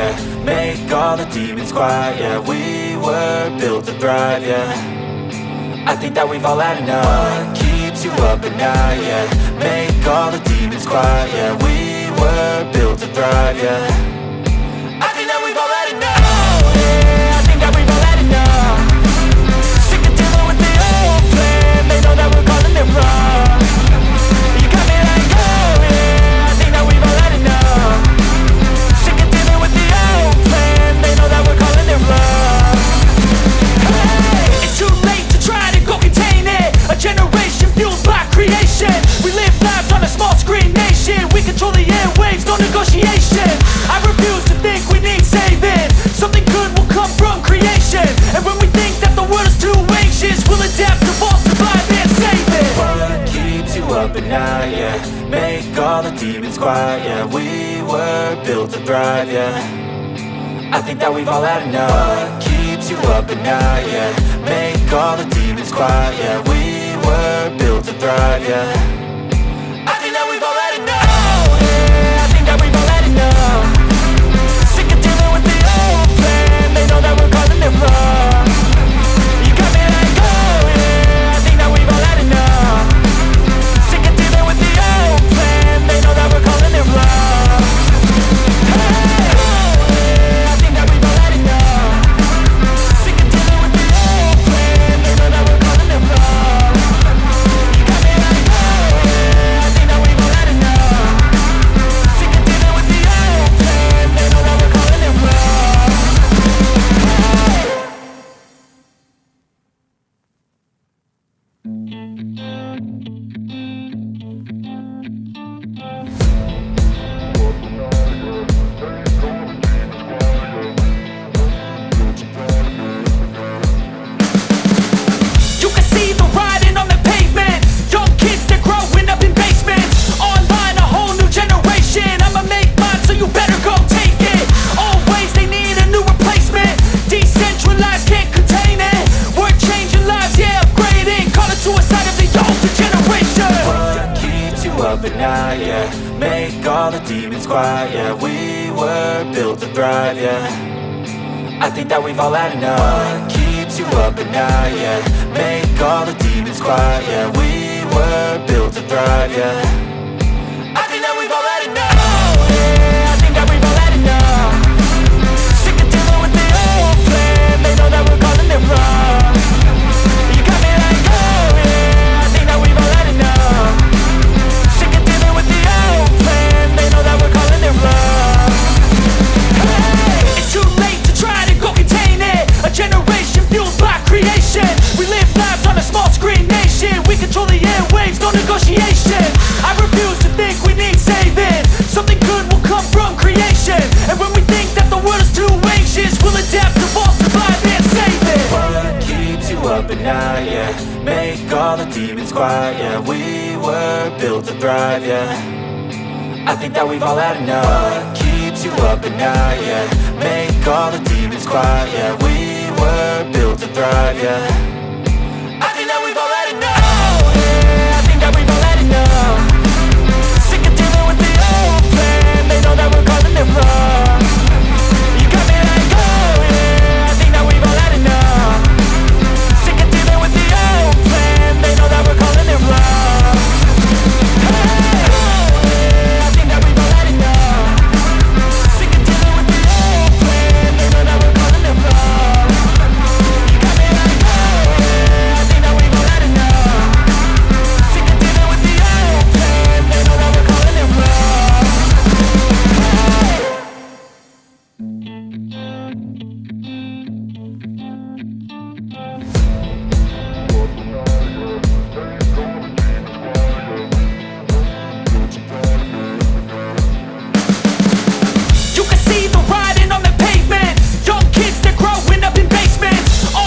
yeah. Make all the demons quiet, yeah. We were built to thrive, yeah. I think that we've all had enough. What keeps you up at night, yeah. Make all the demons quiet, yeah. We were built to thrive, yeah. I think that we've all had enough. Oh, yeah, I think that we've all had enough. Sick of dealing with the old plan. They know that we're calling it wrong. You got me like, oh yeah, I think that we've all had enough. Sick of dealing with the old plan. They know that we're calling it wrong. Hey, it's too late to try to go contain it. A generation fueled by creation. We live lives on a small screen nation. We control the airwaves, no negotiation. I refuse to think we need saving. Something good will come from creation. And when we think that the world is too anxious, we'll adapt, evolve, survive and save it. What keeps you up at night, yeah. Make all the demons quiet, yeah. We were built to thrive, yeah. I think that we've all had enough. What keeps you up at night, yeah. Make all the demons quiet, yeah. We were built to thrive, yeah. I think that we've all had enough. Oh, yeah, I think that we've all had enough. Sick of dealing with the old plan. They know that we're calling it wrong. You got me like, oh yeah, I think that we've all had enough. Sick of dealing with the old plan. They know that we're calling it wrong. Hey, oh yeah, I think that we've all had enough. Sick of dealing with the old plan. They know that we're calling it wrong. You got me like, oh yeah, I think that we've all had enough. Sick of dealing with the old plan. They know that we're calling it wrong. You can see the writing on the pavement. Young kids, they're growing up in basements. Online, a whole new generation. I'ma make mine, so you better go take it. Always, they need a new replacement. Decentralized, can't contain it. We're changing lives, yeah, upgrading. Call it suicide of the older generation. What keeps you up at night, yeah. Make all the demons quiet, yeah. We were built to thrive, yeah. I think that we've all had enough. What keeps you up at night, yeah. Make all the demons quiet, yeah. We were built to thrive, yeah. I think that we've all had enough. Oh yeah, I think that we've all had enough. Sick of dealing with the old plan. They know that we're calling it wrong. You got me like, oh yeah, I think that we've all had enough. Sick of dealing with the old plan. They know that we're calling it wrong. Hey, it's too late to try to go contain it. A generation fueled by creation. We live lives on a small screen nation. We control the airwaves, no negotiation. I refuse to think we need saving. Something good will come from creation. And when we think that the world is too anxious, we'll adapt, evolve, survive and save it. What keeps you up at night, yeah. Make all the demons quiet, yeah. We were built to thrive, yeah. I think that we've all had enough. What keeps you up at night, yeah. Make all the demons quiet, yeah. We were built to thrive, yeah.